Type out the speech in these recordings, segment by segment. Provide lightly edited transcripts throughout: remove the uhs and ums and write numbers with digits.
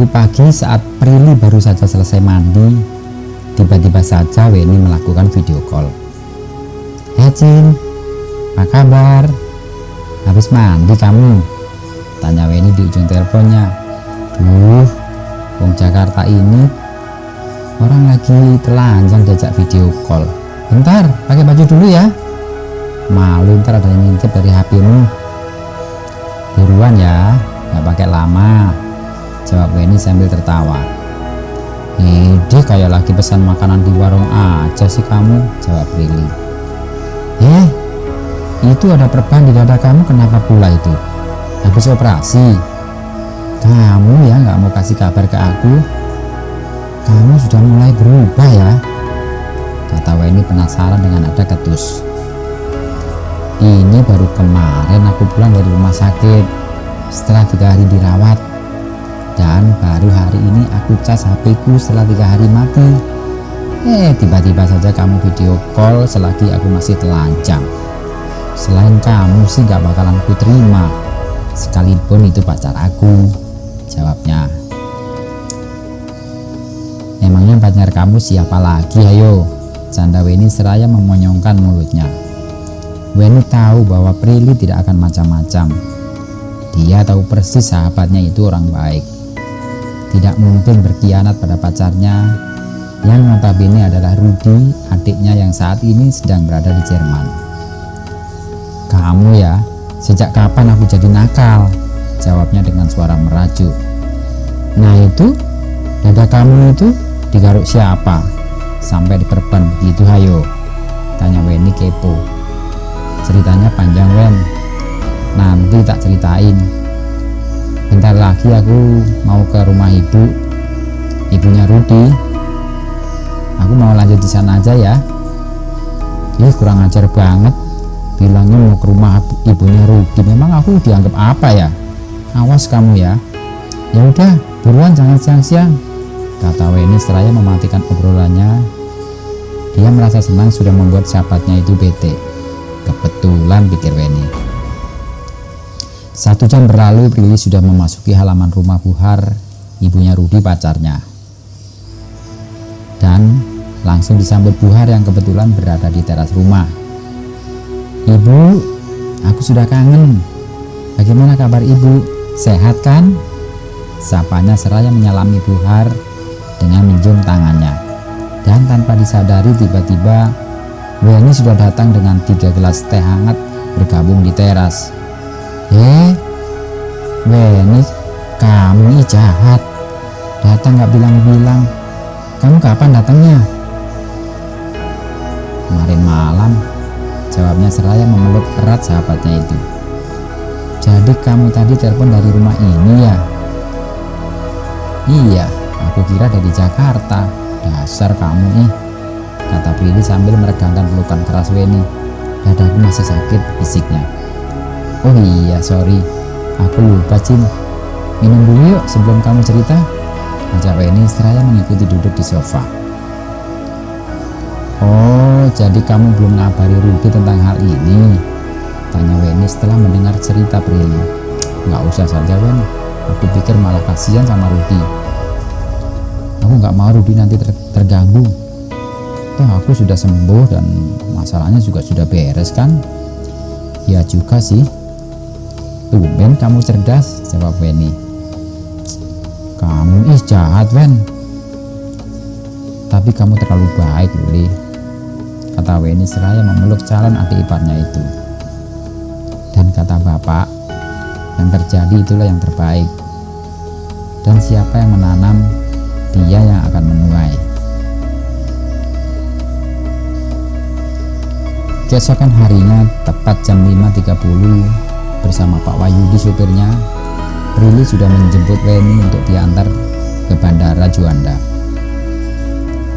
pagi saat Prilly baru saja selesai mandi, tiba-tiba saja Weni melakukan video call. "Hei Cin, apa kabar? Habis mandi kamu?" tanya Weni di ujung teleponnya. "Duh, wong Jakarta ini orang lagi telanjang diajak video call. Bentar, pakai baju dulu ya. Malu ntar ada yang ngintip dari HP-mu. Buruan ya, nggak pakai lama," jawab Weni sambil tertawa. "Ide kayak lagi pesan makanan di warung aja sih kamu," jawab Prilly. Itu ada perban di dada kamu kenapa pula itu? Habis operasi? Kamu ya nggak mau kasih kabar ke aku? Kamu sudah mulai berubah ya," kata Weni penasaran dengan nada ketus. "Ini baru kemarin aku pulang dari rumah sakit setelah 3 hari dirawat. Dan baru hari ini aku cas HP-ku setelah 3 hari mati. Tiba-tiba saja kamu video call selagi aku masih telanjang. Selain kamu sih gak bakalan ku terima, sekalipun itu pacar aku," jawabnya. "Emangnya pacar kamu siapa lagi ayo?" canda Weni seraya memonyongkan mulutnya. Weni tahu bahwa Prilly tidak akan macam-macam. Dia tahu persis sahabatnya itu orang baik. Tidak mungkin berkhianat pada pacarnya yang notabene adalah Rudy, adiknya yang saat ini sedang berada di Jerman. "Kamu ya, sejak kapan aku jadi nakal?" jawabnya dengan suara merajuk. "Nah itu, dada kamu itu digaruk siapa? Sampai diperban begitu hayo?" tanya Weni kepo. "Ceritanya panjang Wen, nanti tak ceritain. Bentar lagi aku mau ke rumah ibunya Rudy. Aku mau lanjut di sana aja ya." Kurang ajar banget, bilangnya mau ke rumah ibunya Rudy. Memang aku dianggap apa ya? Awas kamu ya. Ya udah, buruan jangan siang-siang," kata Weni seraya mematikan obrolannya. Dia merasa senang sudah membuat sahabatnya itu bete. Kebetulan, pikir Weni. 1 jam berlalu, Prilly sudah memasuki halaman rumah Buhar, ibunya Rudy pacarnya. Dan langsung disambut Buhar yang kebetulan berada di teras rumah. "Ibu, aku sudah kangen. Bagaimana kabar ibu? Sehat kan?" sapanya seraya menyalami Buhar dengan menjunjung tangannya. Dan tanpa disadari tiba-tiba Weni sudah datang dengan 3 gelas teh hangat bergabung di teras. Weni, kamu ini jahat. Datang gak bilang-bilang. Kamu kapan datangnya?" "Kemarin malam," jawabnya seraya memeluk erat sahabatnya itu. "Jadi kamu tadi telepon dari rumah ini ya?" "Iya, aku kira dari Jakarta. Dasar kamu nih," kata Prilly sambil meregangkan pelukan keras Weni. "Dadaku masih sakit," bisiknya. "Oh iya, sorry, aku lupa Cin. Minum dulu yuk sebelum kamu cerita," ajak Weni seraya mengikuti duduk di sofa. "Oh, jadi kamu belum ngabari Rudy tentang hal ini?" tanya Weni setelah mendengar cerita Prilly. "Nggak usah saja Wen, aku pikir malah kasihan sama Rudy. Aku nggak mau Rudy nanti terganggu. Toh aku sudah sembuh dan masalahnya juga sudah beres kan?" "Ya juga sih. Tumben kamu cerdas," jawab Weni. "Kamu jahat Wen. Tapi kamu terlalu baik Luli," kata Weni seraya memeluk calon adik iparnya itu. "Dan kata bapak, yang terjadi itulah yang terbaik. Dan siapa yang menanam, dia yang akan menuai." Keesokan harinya tepat jam 5.30 bersama Pak Wahyudi supirnya, Prilly sudah menjemput Weni untuk diantar ke Bandara Juanda.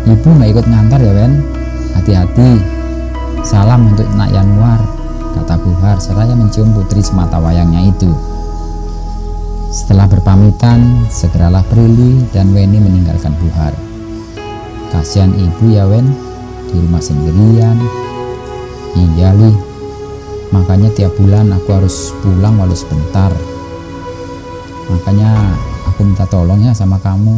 "Ibu nggak ikut ngantar ya Wen? Hati-hati. Salam untuk Nak Yanuar," kata Buhar seraya mencium putri semata wayangnya itu. Setelah berpamitan, segeralah Prilly dan Weni meninggalkan Buhar. "Kasihan ibu ya Wen, di rumah sendirian." "Iya Li, makanya tiap bulan aku harus pulang walau sebentar. Makanya aku minta tolong ya sama kamu,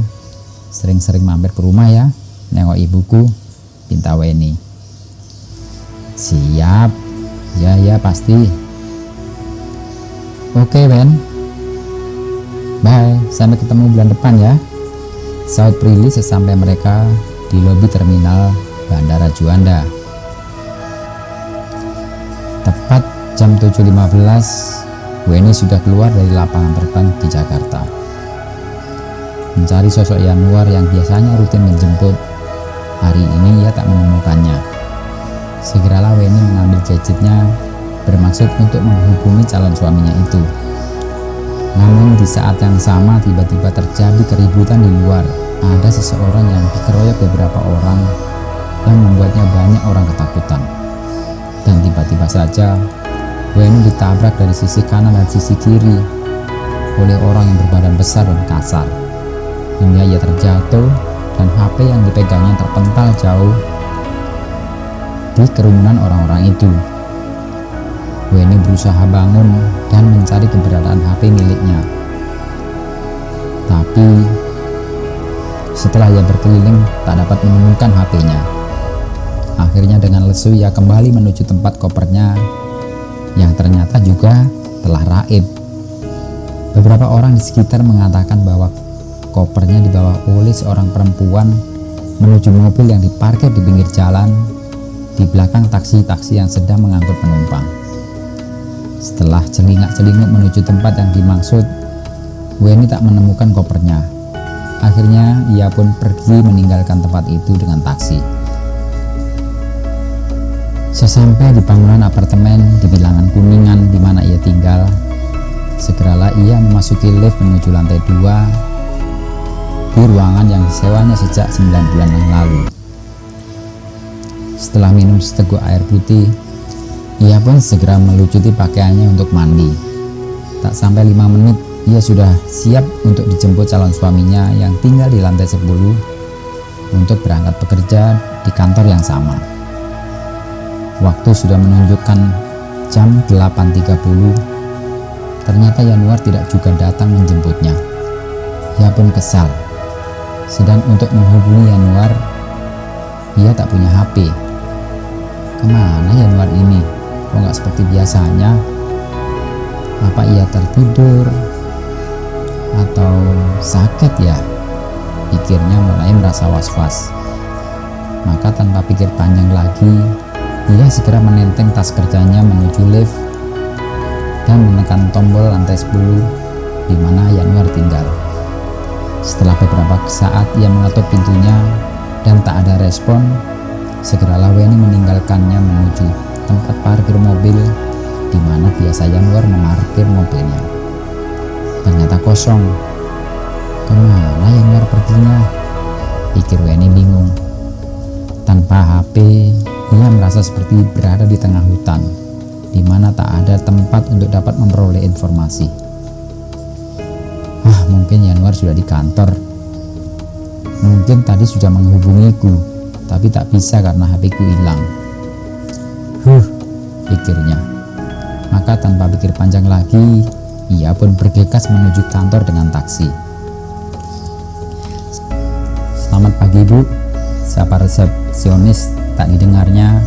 sering-sering mampir ke rumah ya, nengok ibuku, pinta Weni. Siap, ya pasti. Oke Wen, bye, sampai ketemu bulan depan ya, saut Prilly sesampai mereka di lobi terminal Bandara Juanda. Tepat jam 7.15, Weni sudah keluar dari lapangan terbang di Jakarta. Mencari sosok Yanuar yang biasanya rutin menjemput, hari ini ia tak menemukannya. Segeralah Weni mengambil gadgetnya bermaksud untuk menghubungi calon suaminya itu. Namun di saat yang sama tiba-tiba terjadi keributan di luar. Ada seseorang yang dikeroyok beberapa orang yang membuatnya banyak orang ketakutan. Dan tiba-tiba saja Weni ditabrak dari sisi kanan dan sisi kiri oleh orang yang berbadan besar dan kasar, hingga ia terjatuh dan HP yang dipegangnya terpental jauh di kerumunan orang-orang itu. Weni berusaha bangun dan mencari keberadaan HP miliknya, tapi setelah ia berkeliling tak dapat menemukan HP-nya. Akhirnya dengan lesu ia kembali menuju tempat kopernya yang ternyata juga telah raib. Beberapa orang di sekitar mengatakan bahwa kopernya dibawa oleh seorang perempuan menuju mobil yang diparkir di pinggir jalan di belakang taksi-taksi yang sedang mengangkut penumpang. Setelah celingak-celinguk menuju tempat yang dimaksud, Weni tak menemukan kopernya. Akhirnya ia pun pergi meninggalkan tempat itu dengan taksi. Sesampai di bangunan apartemen di bilangan Kuningan di mana ia tinggal, segeralah ia memasuki lift menuju lantai 2 di ruangan yang disewanya sejak 9 bulan yang lalu. Setelah minum seteguk air putih, ia pun segera melucuti pakaiannya untuk mandi. Tak sampai 5 menit, ia sudah siap untuk dijemput calon suaminya yang tinggal di lantai 10 untuk berangkat bekerja di kantor yang sama. Waktu sudah menunjukkan jam 8.30. Ternyata Yanuar tidak juga datang menjemputnya. Ia pun kesal. Sedang untuk menghubungi Yanuar, ia tak punya HP. Kemana Yanuar ini? Kok nggak seperti biasanya? Apa ia tertidur? Atau sakit ya? Pikirnya mulai merasa was-was. Maka tanpa pikir panjang lagi, ia segera menenteng tas kerjanya menuju lift dan menekan tombol lantai 10 di mana Yanuar tinggal. Setelah beberapa saat ia mengetuk pintunya dan tak ada respon, segeralah Weni meninggalkannya menuju tempat parkir mobil di mana biasa Yanuar memarkir mobilnya. Ternyata kosong. Kemana Yanuar perginya? Pikir Weni bingung. Tanpa HP, ia merasa seperti berada di tengah hutan, di mana tak ada tempat untuk dapat memperoleh informasi. Mungkin Yanuar sudah di kantor. Mungkin tadi sudah menghubungiku, tapi tak bisa karena HP-ku hilang. Pikirnya. Maka tanpa pikir panjang lagi, ia pun bergegas menuju kantor dengan taksi. Selamat pagi Bu, sapa resepsionis tak didengarnya,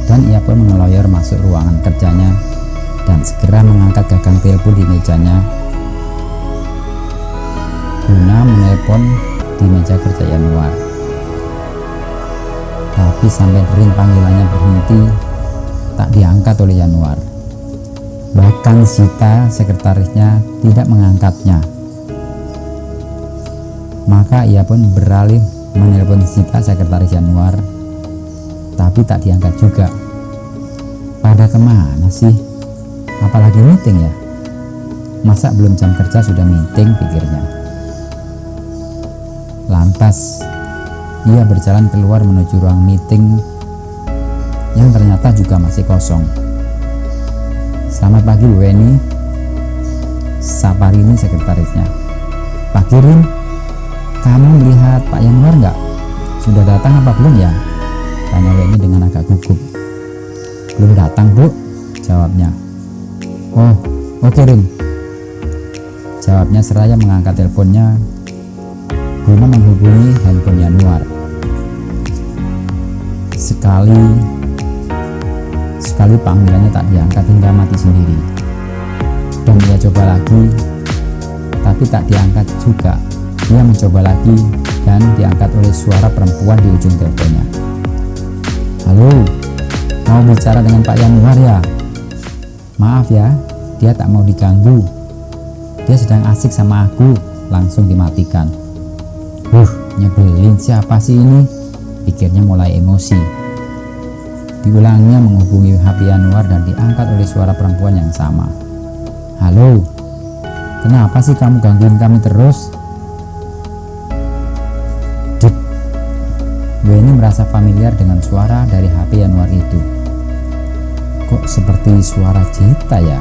dan ia pun mengeloyor masuk ruangan kerjanya dan segera mengangkat gagang telepon di mejanya guna menelpon di meja kerja Yanuar. Tapi sampai ring panggilannya berhenti, tak diangkat oleh Yanuar. Bahkan Sita, sekretarisnya, tidak mengangkatnya. Maka ia pun beralih menelpon Sita, sekretaris Yanuar, tapi tak diangkat juga. Pada kemana sih? Apalagi meeting ya? Masa belum jam kerja sudah meeting, pikirnya. Lantas ia berjalan keluar menuju ruang meeting yang ternyata juga masih kosong. Selamat pagi Bu Weni, sapa Rini, sekretarisnya. Pagi Rin, kamu melihat Pak Yanuar nggak? Sudah datang apa belum ya? Tanya Weni dengan agak gugup. Belum datang Bu, jawabnya. Oh, oke Rin. jawabnya seraya mengangkat teleponnya guna menghubungi handphone Yanuar. Sekali panggilannya tak diangkat hingga mati sendiri. Dan ia coba lagi, tapi tak diangkat juga. Ia mencoba lagi dan diangkat oleh suara perempuan di ujung teleponnya. Halo, mau bicara dengan Pak Yanuar ya? Maaf ya, dia tak mau diganggu. Dia sedang asik sama aku. Langsung dimatikan. Nyebelin, siapa sih ini? Pikirnya mulai emosi. Diulangnya menghubungi HP Yanuar dan diangkat oleh suara perempuan yang sama. Halo, kenapa sih kamu gangguin kami terus? Weni merasa familiar dengan suara dari HP Yanuar itu. Kok seperti suara Cita ya?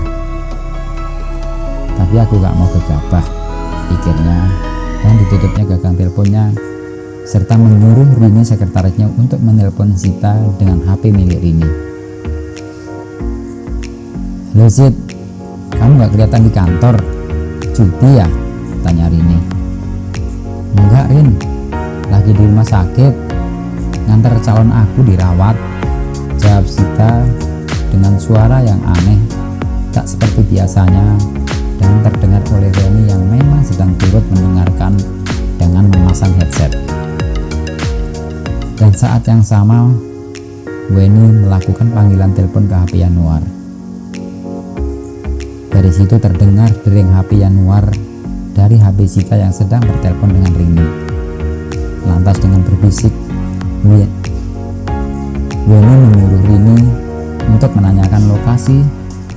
Tapi aku gak mau gegabah, pikirnya, dan ditutupnya gagang teleponnya serta menyuruh Rini sekretarisnya untuk menelpon Zita dengan HP milik Rini. Halo Zit, kamu gak kelihatan di kantor? Cuti ya? Tanya Rini. Enggak Rin, lagi di rumah sakit, ngantar calon aku dirawat, jawab Zita dengan suara yang aneh, tak seperti biasanya, dan terdengar oleh Rini yang memang sedang turut mendengarkan dengan memasang headset. Dan saat yang sama, Weni melakukan panggilan telepon ke HP Yanuar. Dari situ terdengar dering HP Yanuar dari HP Zita yang sedang bertelepon dengan Rini. Lantas dengan berbisik, Weni menyuruh Rini untuk menanyakan lokasi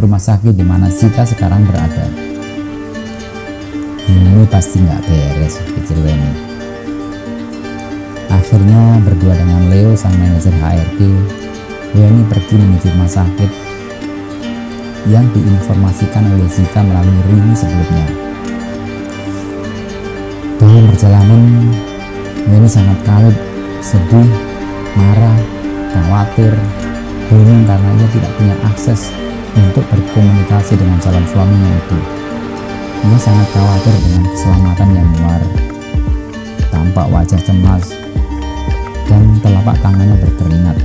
rumah sakit di mana Zita sekarang berada. Ini pasti nggak beres, pikir Weni. Akhirnya berdua dengan Leo sang manajer HRD, Weni pergi menuju rumah sakit yang diinformasikan oleh Zita melalui Rini sebelumnya. Dalam perjalanan, Weni sangat kalut, sedih, marah, khawatir, bingung karena ia tidak punya akses untuk berkomunikasi dengan calon suaminya itu. Ia sangat khawatir dengan keselamatan Yanuar. Tampak wajah cemas dan telapak tangannya berkeringat.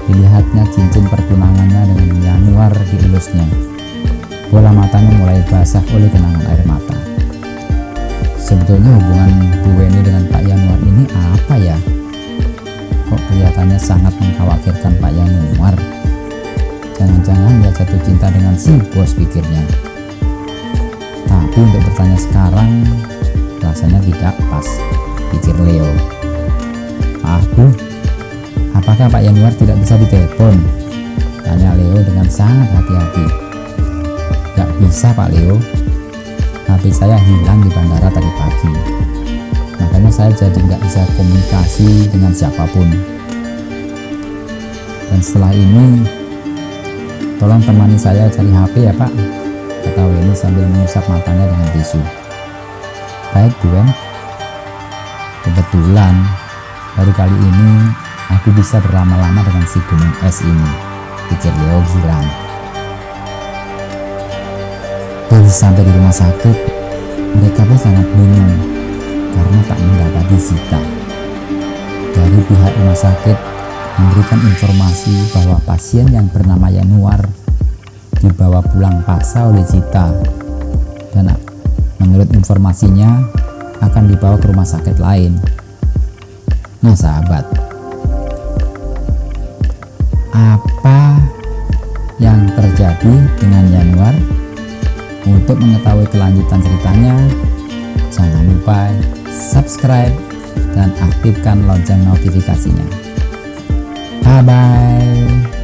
Dilihatnya cincin pertunangannya dengan Yanuar dielusnya. Bola matanya mulai basah oleh genangan air mata. Sebetulnya hubungan Bu Weni dengan Pak Yanuar ini apa ya? Kok kelihatannya sangat mengkhawatirkan Pak Yanuar? Jangan-jangan dia jatuh cinta dengan si bos, pikirnya. Tapi untuk bertanya sekarang rasanya tidak pas, pikir Leo. Bu, apakah Pak Yanuar tidak bisa ditelepon? Tanya Leo dengan sangat hati-hati. Gak bisa Pak Leo, HP saya hilang di bandara tadi pagi, makanya saya jadi gak bisa komunikasi dengan siapapun. Dan setelah ini tolong temani saya cari HP ya Pak, kata Weni sambil mengusap matanya dengan tisu. Baik Bu Wen, kebetulan baru kali ini aku bisa berlama-lama dengan si gunung es ini, pikir Leo girang. Dan sampai di rumah sakit, mereka pun sangat bingung karena tak mendapati Zita. Dari pihak rumah sakit memberikan informasi bahwa pasien yang bernama Yanuar dibawa pulang paksa oleh Zita, dan menurut informasinya akan dibawa ke rumah sakit lain. Nah sahabat, apa yang terjadi dengan Yanuar? Untuk mengetahui kelanjutan ceritanya, jangan lupa subscribe dan aktifkan lonceng notifikasinya. Bye bye.